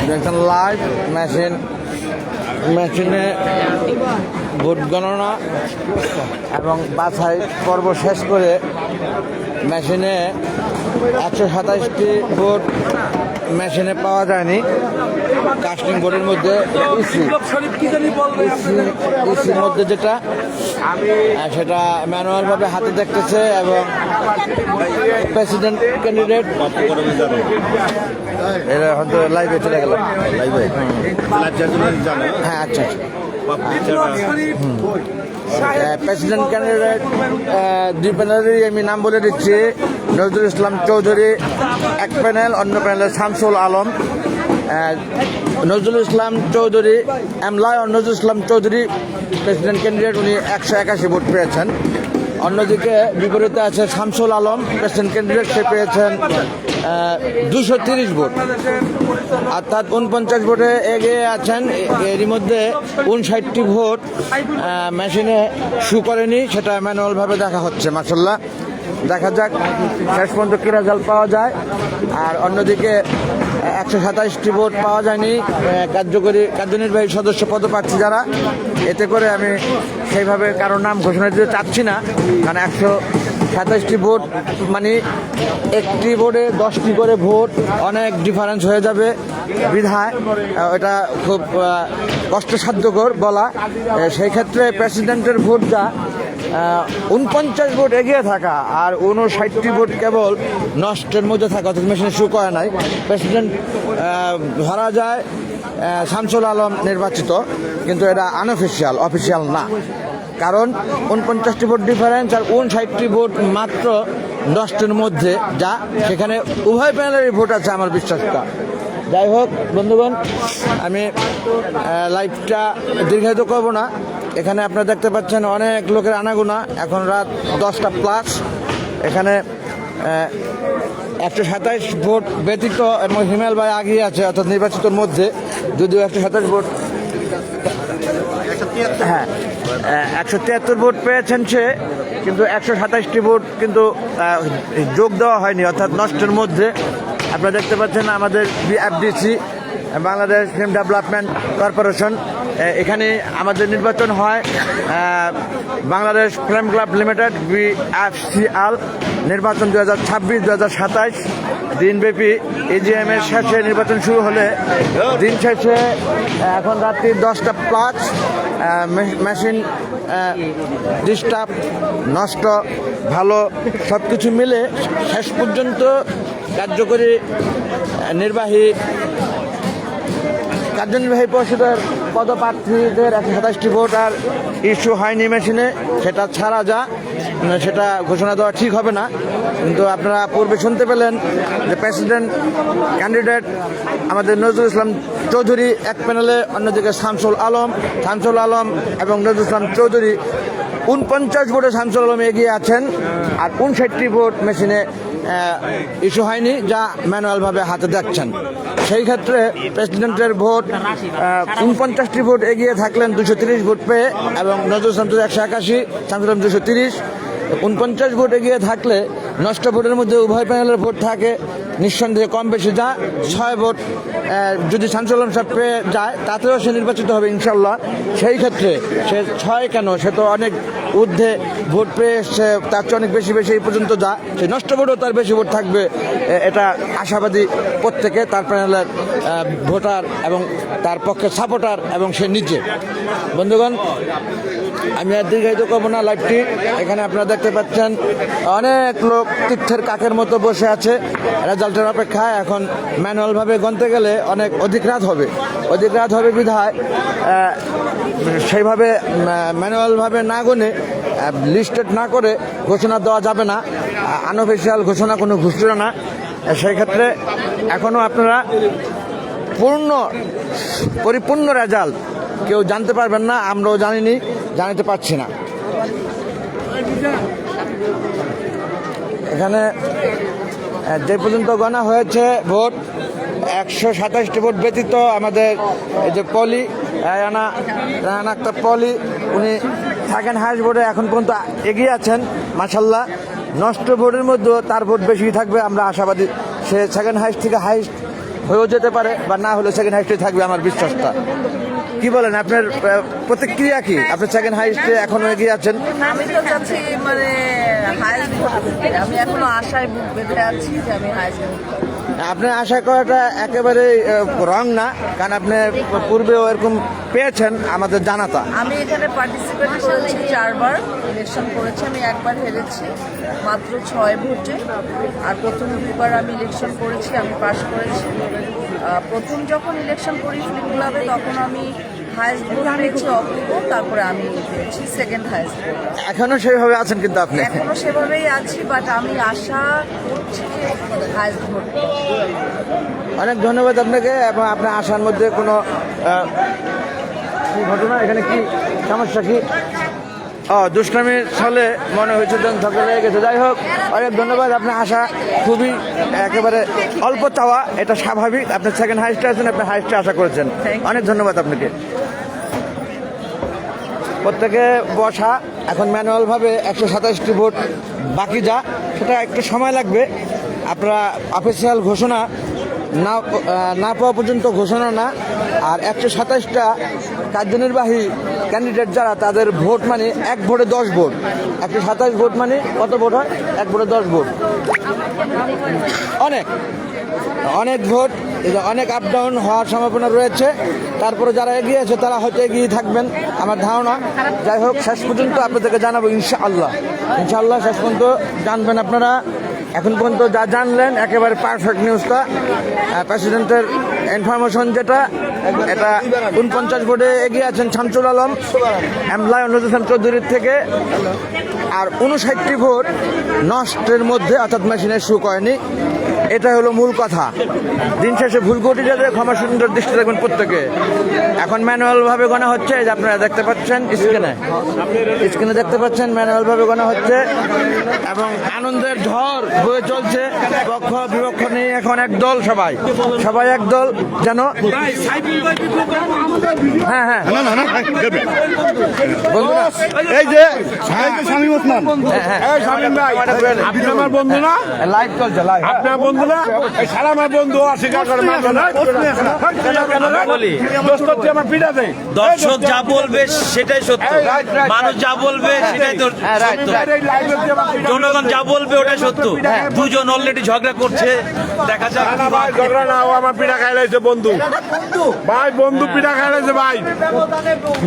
দেখছেন লাইভ মেশিনে ভোট গণনা এবং বাছাই পর্ব শেষ করে মেশিনে 127টি ভোট মেশিনে পাওয়া যায়নি। কাস্টিং বোর্ডের মধ্যে ইসির মধ্যে যেটা সেটা ম্যানুয়ালভাবে হাতে দেখতেছে এবং প্রেসিডেন্ট ক্যান্ডিডেট এটা হয়তো লাইভে চলে গেল। হ্যাঁ আচ্ছা প্রেসিডেন্ট ক্যান্ডিডেট দুই প্যানেলেরই আমি নাম বলে দিচ্ছি। নজরুল ইসলাম চৌধুরী এক প্যানেল, অন্য প্যানেলে শামসুল আলম। নজরুল ইসলাম চৌধুরী নজরুল ইসলাম চৌধুরী প্রেসিডেন্ট ক্যান্ডিডেট, উনি 181 ভোট পেয়েছেন। অন্যদিকে বিপরীতে আছে শামসুল আলম প্রেসিডেন্ট ক্যান্ডিডেট, সে পেয়েছেন 230 ভোট, অর্থাৎ 49 ভোটে এগিয়ে আছেন। এরই মধ্যে 59টি ভোট মেশিনে শু করেনি, সেটা ম্যানুয়ালভাবে দেখা হচ্ছে। মাশাআল্লাহ, দেখা যাক শেষ পর্যন্ত কি রেজাল্ট পাওয়া যায়। আর অন্যদিকে 127টি ভোট পাওয়া যায়নি কার্যনির্বাহী সদস্য পদপ্রার্থী যারা। এতে করে আমি সেইভাবে কারোর নাম ঘোষণা দিতে চাচ্ছি না, কারণ 127টি ভোট মানে একটি বোর্ডে 10টি করে ভোট, অনেক ডিফারেন্স হয়ে যাবে বিধায় এটা খুব কষ্টসাধ্যকর বলা। সেই ক্ষেত্রে প্রেসিডেন্টের ভোট যা 49 ভোট এগিয়ে থাকা আর 59টি ভোট কেবল নষ্টের মধ্যে থাকা, অর্থাৎ মেশিনে শু করে নাই। প্রেসিডেন্ট ধরা যায় শামসুল আলম নির্বাচিত, কিন্তু এটা আনঅফিসিয়াল, অফিসিয়াল না। কারণ 49টি ভোট ডিফারেন্স আর 59টি ভোট মাত্র নষ্টের মধ্যে, যা সেখানে উভয় প্যানেলেরই ভোট আছে আমার বিশ্বাসটা। যাই হোক বন্ধুগণ, আমি লাইভটা দীর্ঘায়িত করব না। এখানে আপনারা দেখতে পাচ্ছেন অনেক লোকের আনাগোনা, এখন রাত 10টা প্লাস। এখানে 127 ভোট ব্যতীত এবং হিমেল ভাই আগিয়ে আছে, অর্থাৎ নির্বাচিতর মধ্যে, যদিও 127 ভোট, হ্যাঁ 173 ভোট পেয়েছেন সে, কিন্তু 127টি ভোট কিন্তু যোগ দেওয়া হয়নি, অর্থাৎ নষ্টের মধ্যে। আপনারা দেখতে পাচ্ছেন আমাদের BFDC, Bangladesh film development corporation, এখানে আমাদের নির্বাচন হয়। বাংলাদেশ ফিল্ম ক্লাব লিমিটেড বিএফসিএল নির্বাচন 2026-2027 দিনব্যাপী এজিএম এর শেষে নির্বাচন শুরু হলে দিন শেষে এখন রাত্রি 10টা প্লাস মেশিন ডিস্টার্ব, নষ্ট, ভালো সব কিছু মিলে শেষ পর্যন্ত কার্যনির্বাহী পরিষদের পদপ্রার্থীদের 127টি ভোট আর ইস্যু হয়নি মেশিনে, সেটা ছাড়া সেটা ঘোষণা দেওয়া ঠিক হবে না। কিন্তু আপনারা পূর্বে শুনতে পেলেন যে প্রেসিডেন্ট ক্যান্ডিডেট আমাদের নজরুল ইসলাম চৌধুরী এক প্যানেলে, অন্যদিকে শামসুল আলম এবং নজরুল ইসলাম চৌধুরী 49 ভোটে শামসুল আলম এগিয়ে আছেন, আর 59টি ভোট মেশিনে ইস্যু হয়নি, যা ম্যানুয়ালভাবে হাতে দেখছেন। সেই ক্ষেত্রে প্রেসিডেন্টের ভোট 49টি ভোট এগিয়ে থাকলেন 230 ভোট পেয়ে, এবং নজরুল ইসলাম 181, শামসুল আলম 230। 49 ভোট এগিয়ে থাকলে নষ্ট ভোটের মধ্যে উভয় প্যানেলের ভোট থাকে নিঃসন্দেহে কম বেশি, যা 6 ভোট যদি শামসুল আলম সাহেব পেয়ে যায় তাতেও সে নির্বাচিত হবে ইনশাল্লাহ। সেই ক্ষেত্রে সে 6 কেন, সে তো অনেক ঊর্ধ্বে ভোট পেয়ে এসছে, তার চেয়ে অনেক বেশি এই পর্যন্ত যা, সে নষ্ট ভোটও তার বেশি ভোট থাকবে, এটা আশাবাদী প্রত্যেকে, তার প্যানেলের ভোটার এবং তার পক্ষে সাপোর্টার এবং সে নিজে। বন্ধুগণ, আমি আর দীর্ঘায়িত করবো না লাইভটি। এখানে আপনারা দেখতে পাচ্ছেন অনেক লোক তীর্থের কাকের মতো বসে আছে রেজাল্টের অপেক্ষায়। এখন ম্যানুয়ালভাবে গণতে গেলে অনেক অধিক রাত হবে বিধায় সেইভাবে ম্যানুয়ালভাবে না গুনে, লিস্টেড না করে ঘোষণা দেওয়া যাবে না, আনঅফিসিয়াল ঘোষণা কোনো ঘোষণা না। সেই ক্ষেত্রে এখনও আপনারা পরিপূর্ণ রেজাল্ট কেউ জানতে পারবেন না, আমরাও জানিতে পারছি না। এখানে যে পর্যন্ত গণা হয়েছে ভোট 127টি ভোট ব্যতীত আমাদের এই যে পলি রায়না আক্তার পলি, উনি থাকেন হাইস্ট ভোটে এখন পর্যন্ত এগিয়ে আছেন মাশাল্লাহ। নষ্ট ভোটের মধ্যেও তার ভোট বেশি থাকবে আমরা আশাবাদী। সে সেকেন্ড হাইস্ট থেকে হাইস্ট হয়েও যেতে পারে, বা না হলে সেকেন্ড হাইস্টে থাকবে আমার বিশ্বাসটা। কি বলেন, আপনার প্রতিক্রিয়া কি? আপনি সেকেন্ড হাইস্টে এখনো এগিয়ে আছেন। আমি তো চাচ্ছি মানে হাইস্ট ভোট, আমি এখনো আশায় বুক বেঁধে আছি যে আমি হাইস্ট ভোট পাবো। আপনার আশা করাটা একেবারে রং না, কারণ আপনি পূর্বেও এরকম পেয়েছেন আমাদের জানাতা। আমি এখানে পার্টিসিপেট করেছি 4 বার, ইলেকশন করেছি, আমি একবার হেরেছি মাত্র 6 ভোটে। আর প্রথম 2বার আমি ইলেকশন করেছি, আমি পাস করেছি। প্রথম যখন ইলেকশন করি ফিল্ম ক্লাবে তখন আমি হাইস্ট ভোট পেয়েছি অপূর্ব, তারপরে আমি পেয়েছি সেকেন্ড হাইস্ট ভোট। এখনো সেইভাবে আছেন কিন্তু আপনি? এখনো সেভাবেই আছি, বাট আমি আশা করছি যে হাইস্ট ভোট পাবো। অনেক ধন্যবাদ আপনাকে। এবং আপনার আশার মধ্যে কোনো কি ঘটনা, এখানে কি সমস্যা কি? দুষ্টামির ছলে মনে হয়েছে যেন ঝগড়া লেগে গেছে। যাই হোক, অনেক ধন্যবাদ। আপনার আশা খুবই একেবারে অল্প চাওয়া, এটা স্বাভাবিক। আপনি সেকেন্ড হাইস্টে আছেন, আপনি হাইস্টে আশা করেছেন। অনেক ধন্যবাদ আপনাকে। প্রত্যেকে বসা। এখন ম্যানুয়ালভাবে 127টি ভোট বাকি, যা সেটা একটু সময় লাগবে। আপনারা অফিসিয়াল ঘোষণা না পাওয়া পর্যন্ত ঘোষণা না। আর 127টা কার্যনির্বাহী ক্যান্ডিডেট যারা, তাদের ভোট মানে 1 ভোটে 10 ভোট। 127 ভোট মানে কত ভোট হয়? 1 ভোটে 10 ভোট, অনেক ভোট। অনেক আপ ডাউন হওয়ার সম্ভাবনা রয়েছে। তারপরে যারা এগিয়ে আছে তারা হয়তো এগিয়ে থাকবেন আমার ধারণা। যাই হোক, শেষ পর্যন্ত আপনাদেরকে জানাবো ইনশাআল্লাহ। শেষ পর্যন্ত জানবেন আপনারা। এখন পর্যন্ত যা জানলেন একেবারে পারফেক্ট নিউজটা। প্রেসিডেন্টের ইনফরমেশন যেটা, এটা 49 ভোটে এগিয়ে আছেন শামসুল আলম এমলায় অনুযায়ী চৌধুরীর থেকে। আর 59টি ভোট নষ্টের মধ্যে, অর্থাৎ মেশিনে শু করেনি। এটা হলো মূল কথা। দিন শেষে ভুল ঘটি যাতে ক্ষমা সুন্দর দৃষ্টি রাখবেন প্রত্যেকে। এখন ম্যানুয়ালভাবে গণা হচ্ছে, যে আপনারা দেখতে পাচ্ছেন স্ক্রিনে দেখতে পাচ্ছেন ম্যানুয়ালভাবে গণা হচ্ছে। এবং আনন্দের ঝড় বয়ে চলছে, পক্ষ বিপক্ষ নেই। এখন একদল, সবাই একদল যেন। হ্যাঁ হ্যাঁ, বন্ধুরা, এই যে শামীম ওসমান, আপনি আমার বন্ধু না? লাইভ চলছে, লাইভ। আপনার বন্ধু না? সারা আমার বন্ধু অস্বীকার করে মানবে না। আমার পিঠা দেয়। দর্শক যা বলবে সেটাই সত্য, মানুষ যা বলবে সেটাই তো সত্য, জনগণ যা বলবে ওটাই সত্য। দুজন অলরেডি ঝগড়া করছে, দেখা যাক। ভাই ঝগড়া না, ও আমার পিঠা খাই লাইছে বন্ধু। ভাই বন্ধু পিঠা খাই লাইছে,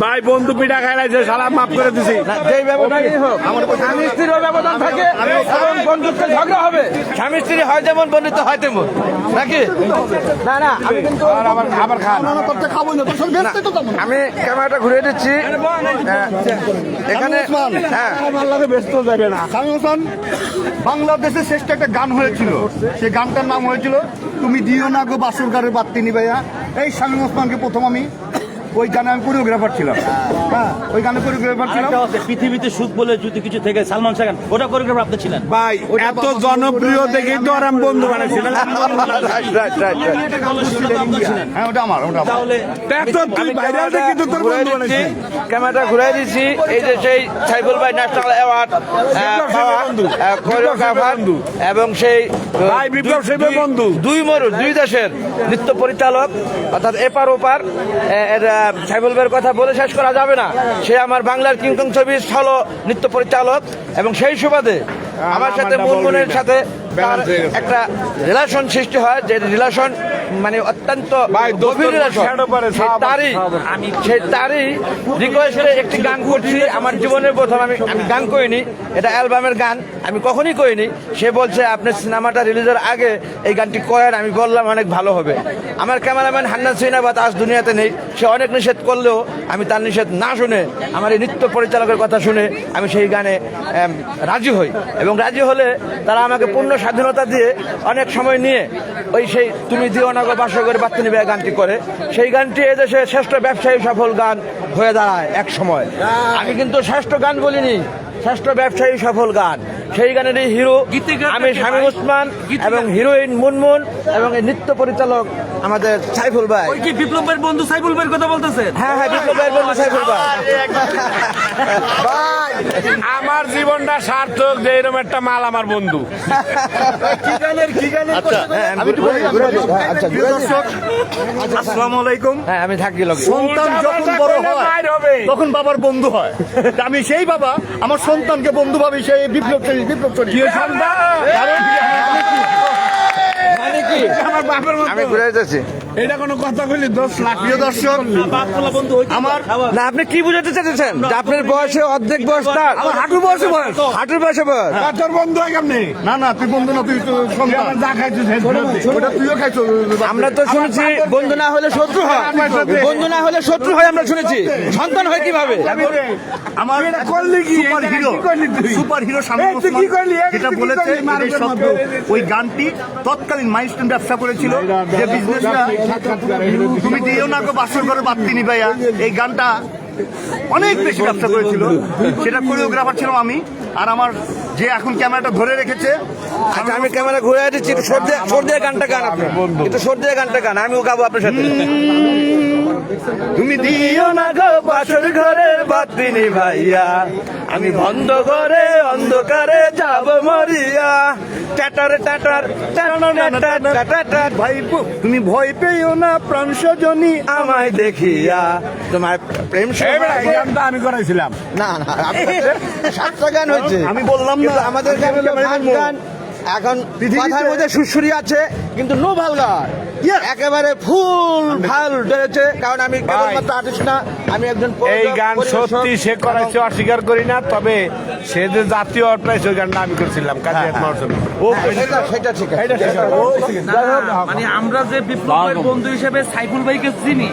ভাই বন্ধু পিঠা খাই লাইছে। সারা মাফ করে দিছি। যেই ব্যবধানই হোক, স্বামী স্ত্রীর ব্যবধান থাকে এবং বন্ধুত্বে ঝগড়া হবে। স্বামী স্ত্রী হয় যেমন, বন্ধুত্ব হয় তেমন, নাকি? না, আমি কিন্তু আবার খান। আমি ক্যামেরাটা ঘুরিয়ে দিচ্ছি এখানে। হ্যাঁ, ব্যস্ত যাবে না। শামীম ওসমান বাংলাদেশের শ্রেষ্ঠ একটা গান হয়েছিল, সেই গানটার নাম হয়েছিল তুমি দিও না গো বাসর গানের বাত্তি নিবাইয়া। এই শামীম ওসমানকে প্রথম আমি ওই গানে আমি কোরিওগ্রাফার ছিলাম। হ্যাঁ, ওই গানে কোরিওগ্রাফার ছিলাম। পৃথিবীতে সুখ বলে যদি কিছু থেকে সালমান শাহ, ওটা কোরিওগ্রাফার আপনি ছিলেন। ভাই এত জনপ্রিয় দেখেই তো আর আমি বন্ধু বানাইছিলাম। হ্যাঁ, ওটা আমার। তাহলে ক্যামেরাটা ঘুরাই দিচ্ছি। এই যে সেই সাইফুল ভাই ন্যাশনাল অ্যাওয়ার্ড কোরিওগ্রাফার, এবং সেই ভাই বিপ্লব সেবের বন্ধু, দুই দেশের নৃত্য পরিচালক, অর্থাৎ এপার ওপার। সাইফুল ভাইয়ের কথা বলে শেষ করা যাবে না। সে আমার বাংলার কিংকং ছবির স্থল নৃত্য পরিচালক, এবং সেই সুবাদে আমার সাথে মুনমুনের সাথে তার একটা রিলেশন সৃষ্টি হয়, যে রিলেশন মানে অত্যন্ত গভীর রিলেশন। সেই তারই রিকোয়েস্টে একটি গান করছি। আমার জীবনের প্রথম আমি গান করিনি, এটা অ্যালবামের গান, আমি কখনই করিনি। সে বলছে আপনি সিনেমাটা রিলিজের আগে এই গানটি করেন। আমি বললাম অনেক ভালো হবে। আমার ক্যামেরাম্যান হান্নান সিনাবাত আজ দুনিয়াতে নেই। সে অনেক নিষেধ করলেও আমি তার নিষেধ না শুনে, আমার এই নৃত্য পরিচালকের কথা শুনে আমি সেই গানে রাজি হই। এবং রাজি হলে তারা আমাকে পূর্ণ স্বাধীনতা দিয়ে অনেক সময় নিয়ে ওই সেই তুমি দিও না গো বাসর বাত্তি নিবে গানটি করে। সেই গানটি এদেশে শ্রেষ্ঠ ব্যবসায়ী সফল গান হয়ে দাঁড়ায় এক সময়। আমি কিন্তু শ্রেষ্ঠ গান বলিনি, শ্রেষ্ঠ ব্যবসায়ী সফল গান। সেই গানের হিরো আমি শামীম ওসমান, এবং হিরোইন মুনমুন, এবং এই নৃত্য পরিচালক আমাদের সাইফুল ভাই। ওই কি বিপ্লব ভাইয়ের বন্ধু সাইফুল ভাইয়ের কথা বলতেছেন? হ্যাঁ হ্যাঁ, বিপ্লব ভাইয়ের বন্ধু সাইফুল ভাই। ভাই আমার জীবনটা সার্থক যে এরকম একটা মাল আমার বন্ধু। হ্যাঁ, আমি একটু ঘুরে দিই। হ্যাঁ, আচ্ছা, ঘুরে দিই। আসসালামু আলাইকুম। হ্যাঁ, আমি থাকি লোক। সন্তান যখন বড় হয় তখন বাবার বন্ধু হয়। আমি সেই বাবা আমার সন্তানকে বন্ধু ভাবি, সেই বিপ্লব মানে কি? আমার বাপের মতো। আমি ঘুরে যাচ্ছি। এটা কোনো কথা বলি 10 লাখ। প্রিয় দর্শক, আমার না, আপনি কি বুঝাতে চাইছেন? যে আপনার বয়সে অর্ধেক বয়স তার? আমার হাঁটু বয়সে বয়স। হাঁটুর বয়সে বয়স? তোর বন্ধু হয় কেমনি? না না, তুই বন্ধু না, তুই তো সন্তান। যা খাইছিস ওটা তুইও খাইছো। আমরা তো শুনেছি বন্ধু না হলে শত্রু হয়, বন্ধু না হলে শত্রু হয় আমরা শুনেছি, সন্তান হয় কিভাবে? আমার করলি কি? সুপার হিরো, কি করলি তুই? সুপার হিরো শামীম এই তুই কি ওসমান করলি? যেটা তুই কি বলেছে করলি? এটাই সত্য। ওই গানটি তৎকালীন মাইলস্টোন ব্যবসা করেছিল, যে বিজনেসটা তুমি দিও না গো বাসর করে বাত্তি নিবাইয়া, এই গানটা অনেক বেশি ব্যবসা করেছিল। সেটা কোরিওগ্রাফার ছিলাম আমি, আর আমার যে এখন ক্যামেরাটা ধরে রেখেছে। আচ্ছা, আমি ক্যামেরা ঘুরে দিচ্ছি, একটু সর্দে গানটা গান, আপনি একটু সর্দে গানটা গান, আমিও গাবো আপনার সাথে। তুমি দিও না গো বাসর ঘরে বাতি নিভাইয়া, আমি বন্ধ করে অন্ধকারে যাব মরিয়া, টাটার টাটার টাটার ভাই তুমি ভয় পেও না প্রাণ সজনী আমায় দেখিয়া। তোমার প্রেম এই বেটা, এই গানটা আমি করাইছিলাম। না না, আপনাদের 7টা গান হয়েছে। আমি বললাম না, কিন্তু আমাদের গান হলো ভাট গান। এখন কথার মধ্যে সুরসুরি আছে, কিন্তু নো ভালগার, একেবারে ফুল ভাল ধরেছে। কারণ আমি কেবলমাত্র আর্টিস্ট না, আমি একজন এই গান পরিবেশক। সত্যি সে করাইছে, অস্বীকার করি না। তবে সে যে জাতীয় অর্পাইছে ওই গানটা আমি করছিলাম কাজী একমার জন্য। সেটা ঠিক আছে। মানে আমরা যে বিপ্লব ভাইয়ের বন্ধু হিসেবে সাইফুল ভাইকে চিনি,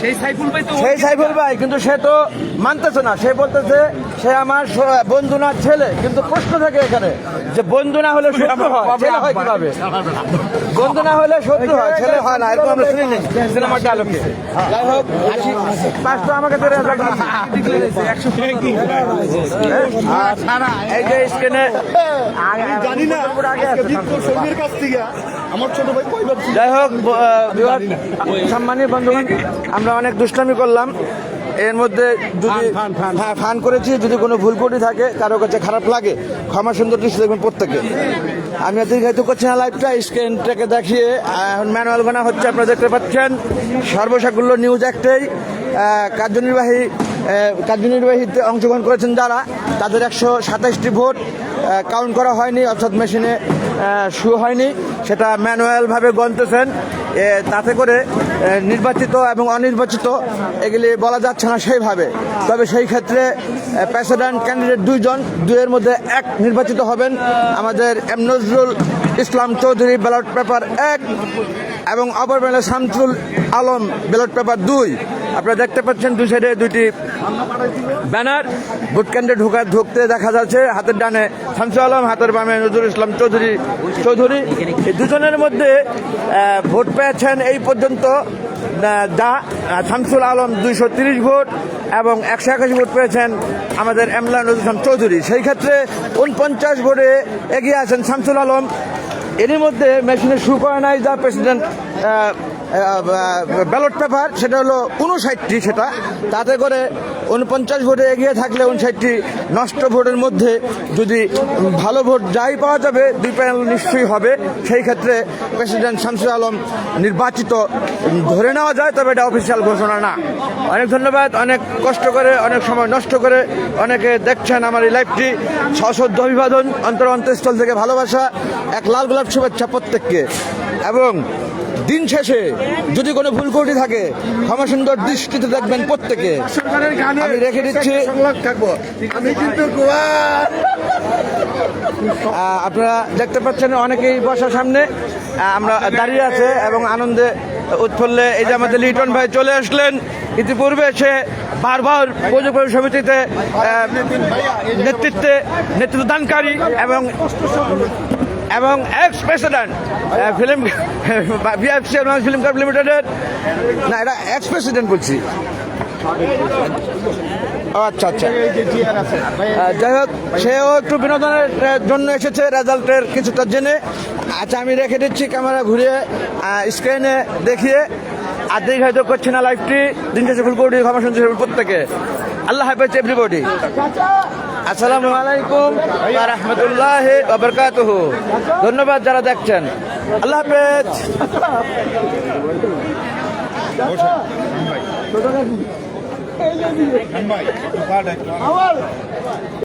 সেই সাইফুল ভাই তো সেই সাইফুল ভাই, কিন্তু সে তো মানতেছে না, সে বলতেছে সে আমার বন্ধু না ছেলে। কিন্তু প্রশ্ন থাকে এখানে যে বন্ধু না হলে শত্রু হয়, ছেলে হয় কিভাবে? বন্ধু না হলে শত্রু হয়, ছেলে হয় না, এরকম আমরা শুনি নেই সিনেমার ডায়লগে। যাই হোক, আসি, পাঁচটা আমাকে ধরে এই যে স্ক্রিনে জানি না সঙ্গীর কাছ থেকে আমার ছোট ভাই কই ভাবছি। যাই হোক, সম্মানীয় বন্ধুগণ, আমরা অনেক দুষ্টামি করলাম, এর মধ্যে যদি হ্যাঁ ফান করেছি, যদি কোনো ভুল ত্রুটি থাকে, কারো কাছে খারাপ লাগে, ক্ষমা সুন্দর দৃষ্টি দেখবেন প্রত্যেকে। আমি দীর্ঘায়িত করছি না লাইভটা, স্ক্রিনটাকে দেখিয়ে এখন ম্যানুয়াল বানা হচ্ছে, আপনারা দেখতে পাচ্ছেন। সর্বসাকুল্য নিউজ একটাই, কার্যনির্বাহীতে অংশগ্রহণ করেছেন যারা, তাদের 127টি ভোট কাউন্ট করা হয়নি, অর্থাৎ মেশিনে শু হয়নি, সেটা ম্যানুয়ালভাবে গণতেছেন। তাতে করে নির্বাচিত এবং অনির্বাচিত এগুলি বলা যাচ্ছে না সেইভাবে। তবে সেই ক্ষেত্রে প্রেসিডেন্ট ক্যান্ডিডেট দুইয়ের মধ্যে এক নির্বাচিত হবেন আমাদের M Nazrul Islam Chowdhury, ballot paper 1, এবং অপর প্যানেলে শামসুল আলম, ব্যালট পেপার 2। আপনারা দেখতে পাচ্ছেন দুই সাইডে দুইটি ব্যানার, ভোট কেন্দ্রে ঢুকতে দেখা যাচ্ছে। হাতের ডানে শামসুল আলম, হাতের বামে নজরুল ইসলাম চৌধুরী। এই দুজনের মধ্যে ভোট পেয়েছেন এই পর্যন্ত শামসুল আলম 230 ভোট এবং 181 ভোট পেয়েছেন আমাদের এমলা নজরুল ইসলাম চৌধুরী। সেই ক্ষেত্রে 49 ভোটে এগিয়ে আছেন শামসুল আলম। এরই মধ্যে মেশিনে শু করে নাই যা প্রেসিডেন্ট ব্যালট পেপার, সেটা হলো 59টি, সেটা তাতে করে 49 ভোটে এগিয়ে থাকলে 59টি নষ্ট ভোটের মধ্যে যদি ভালো ভোট যাই পাওয়া যাবে, দুই প্যানেল নিশ্চয়ই হবে। সেই ক্ষেত্রে প্রেসিডেন্ট শামসুল আলম নির্বাচিত ধরে নেওয়া যায়, তবে এটা অফিসিয়াল ঘোষণা না। অনেক ধন্যবাদ, অনেক কষ্ট করে, অনেক সময় নষ্ট করে অনেকে দেখছেন আমার এই লাইভটি। সশ্রদ্ধ অভিবাদন, অন্তঃস্থল থেকে ভালোবাসা, এক লাল গোলাপ শুভেচ্ছা প্রত্যেককে। এবং দিন শেষে যদি কোনো ভুল ত্রুটি থাকে, ক্ষমা সুন্দর দৃষ্টিতে দেখবেন প্রত্যেকে। আমি রেখে দিচ্ছি, আপনারা দেখতে পাচ্ছেন অনেকেই বসার সামনে আমরা দাঁড়িয়ে আছে এবং আনন্দে উৎফুল্লে। এই যে আমাদের লিটন ভাই চলে আসলেন, ইতিপূর্বে সে বারবার প্রযোজক সমিতিতে নেতৃত্ব দানকারী এবং x president film film club লিমিটেডের, না এটা এক্স প্রেসিডেন্ট বলছি। আচ্ছা আচ্ছা, যাই হোক, সেও একটু বিনোদনের জন্য এসেছে, রেজাল্টের কিছুটা জেনে। আচ্ছা আমি রেখে দিচ্ছি ক্যামেরা ঘুরিয়ে স্ক্রিনে দেখিয়ে আর দীর্ঘায়িত করছি না লাইভটি। দিন শেষে ফুল কোটি ক্ষমা শুনছি প্রত্যেকে। আল্লাহ হাফেজ এভরিবডি। আসসালামু আলাইকুম ওয়া রাহমাতুল্লাহি ওয়া বারাকাতুহু। ধন্যবাদ যারা দেখছেন। আল্লাহ হাফেজ।